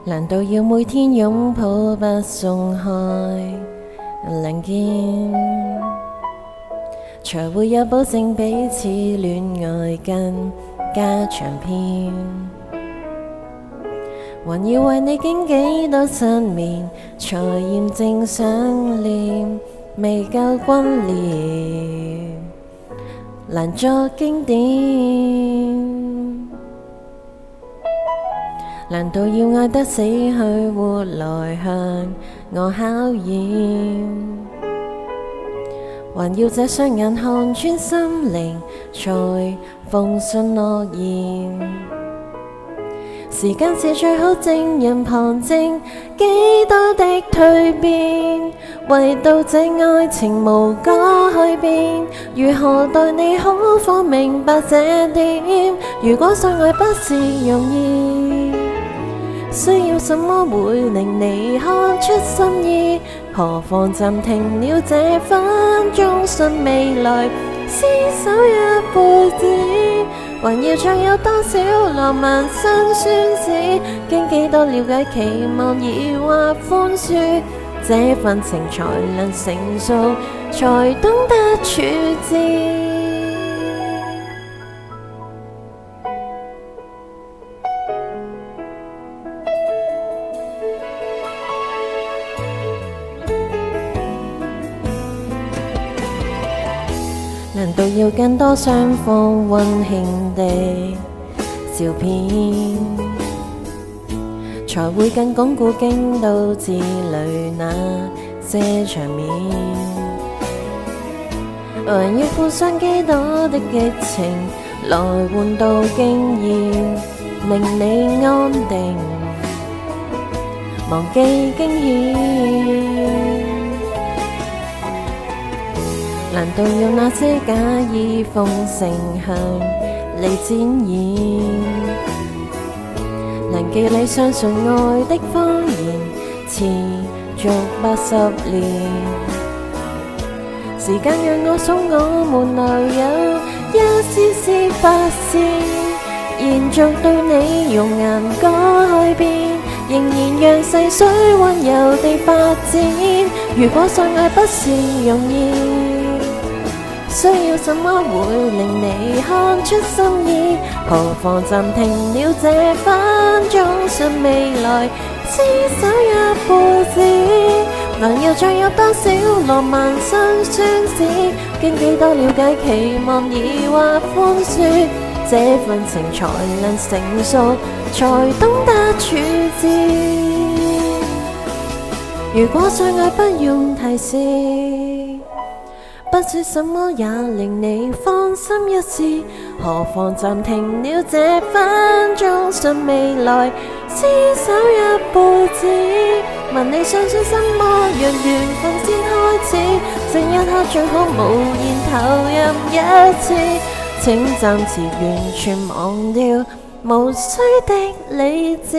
難道要每天擁抱不鬆開兩肩，才會有保證彼此戀愛更加長篇？還要為你經幾多失眠，才驗證想念未夠轟烈，難作經典。難道要愛得死去活來向我考驗？還要這雙眼看穿心靈，才奉信諾言。時間是最好證人旁證幾多的蛻變，唯獨這愛情無改變。如何待你好方明白這點？如果相愛不是容易，需要什麼會令你看出心意？何妨暫停了這分鐘，信未來廝守一輩子。還要再有多少浪漫辛酸史？經幾多了解期望疑惑寬恕，這份情才能成熟，才懂得處置。難道要更多雙方溫馨的照片，才會更鞏固京都之旅那些場面？還要付上幾多的激情，來換到經驗，令你安定，忘記驚險。難道要那些假意奉承向你展現？能記你相信愛的謊言，持續80年。時間讓我數我們留有一絲絲發線，延續對你容顏改變，仍然讓細水溫柔地發展。如果相愛不是容易，需要什麼會令你看出心意？何妨暫停了這分鐘，信未來廝守一輩子。能要再有多少浪漫辛酸史？經幾多了解期望疑惑寬恕，這份情才能成熟，才懂得處置。如果相愛不用提示，不說什麼也令你放心一試，何妨暫停了這分鐘，信未來廝守一輩子。問你想說什麼，讓緣分先開始，這一刻最好無言投入一次，請暫時完全忘掉無需的理智。